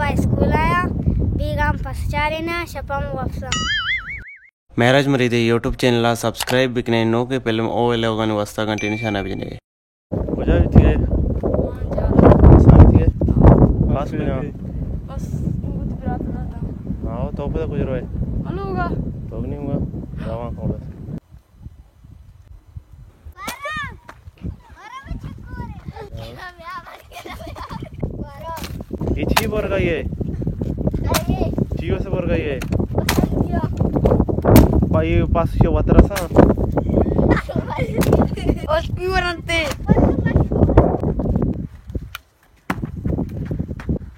soba eskulaya bigam pascarina shapam wafsa marriage ಮರಿದೆ YouTube channel subscribe ಬಿಕನೆ ನೋಕೆ ಪೆಲಮ್ ಓ ಎಲೆ ಹೋಗನ ವಸ್ತಾ ಗಂಟೆ ನಿಶಾನ ಬಿಜನೆ वजह भी थी सामने पास में ना बस मुझे बिरात ना था आओ तो पता कुछ रोए हेलो होगा तो नहीं होगा जावा थोड़ा ये छी बर गई है जियो से बर गई है पाई पास से वतरा सा os piorante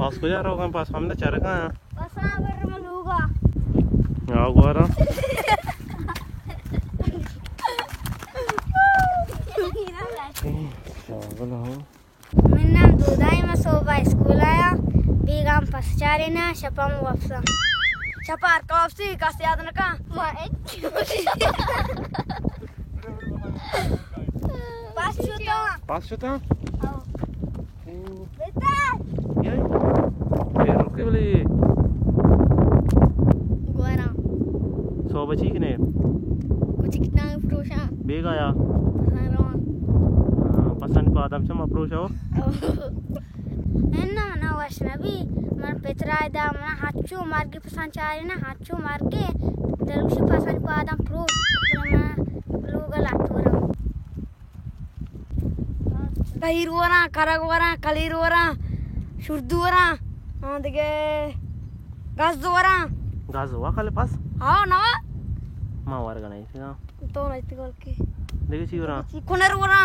पास को जा रहा होगा पास हमने चार कहाँ आओ गुआरा Minnam dudaima soba eskulaya bigam pascarina shapam wafsa chapar kofsi kasi adna ka पास होता beta ये रुके वाले guara सौ बची कि नहीं kuch kitna frusha बेगा या pasarawan पसंद को आदम से अप्रोच हो enna mana washnabi man petra ida mana hachu marge pasancarina hachu marge dalushi pasan ko adam pro mana lugal atura kahirwara karagwara kalirwara shurdwara andege gasdwara गाज हुआ खाली पास ha na माँ वार गना इसे ना to naiti golki देखिए ची वरा konerwara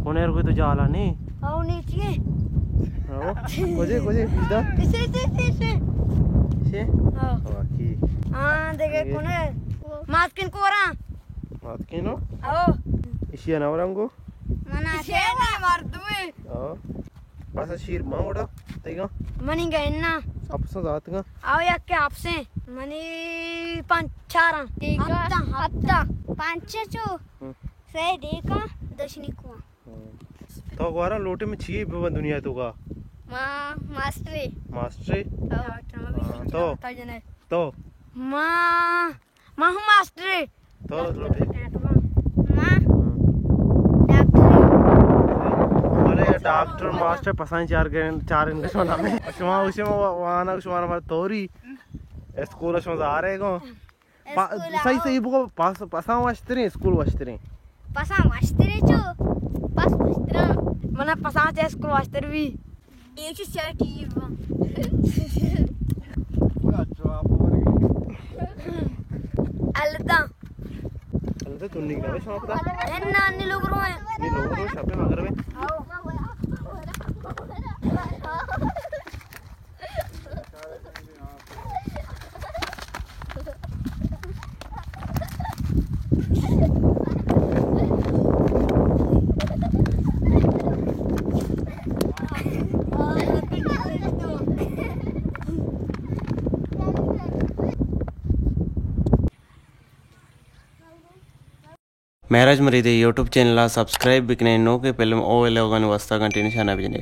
कौन है रुके तो जाला नहीं au nichi आओ कोजे इधर ise से ha बाकी andege koner maskin kora बात की नो au इसी है ना वरंगो mana shena mardume आओ पास शीर माँ उड़ा तेगा maninga enna अब सो जात का au yakke apse mani panchara hatta panchachu se deka dashnikwa तो गुआरा लोटे में छी दुनिया तो का ma mastery मास्टरी तो tajane तो ma mahu master तो लोटे ma doctor अरे डॉक्टर मास्टर पसंद चार इनके सोना में शुमा उसे वाना शुमा ना तोरी स्कूल शुमा आ रहे को सही बुको पास पसा वास्ते स्कूल वास्ते pasa mastery chu pas master mana pasang school master vi एक शर्ट ये alda अलग तो नहीं करे शुमा पता enna anni log ro hai नहीं लोग तो शब्द मगर में ಮ್ಯಾರೇಜ್ ಮರಿದೆ ಯೂಟ್ಯೂಬ್ ಚಾನಲ್ ಸಬ್ಸ್ಕ್ರೈಬ್ ಬಿಕನೆ ನೋಕೆ ಪೆಲಮ್ ಓ ಎಲೆ ಹೋಗನ ವಸ್ತಾ ಗಂಟೆ ನಿಶಾನ ಬಿಜನೆ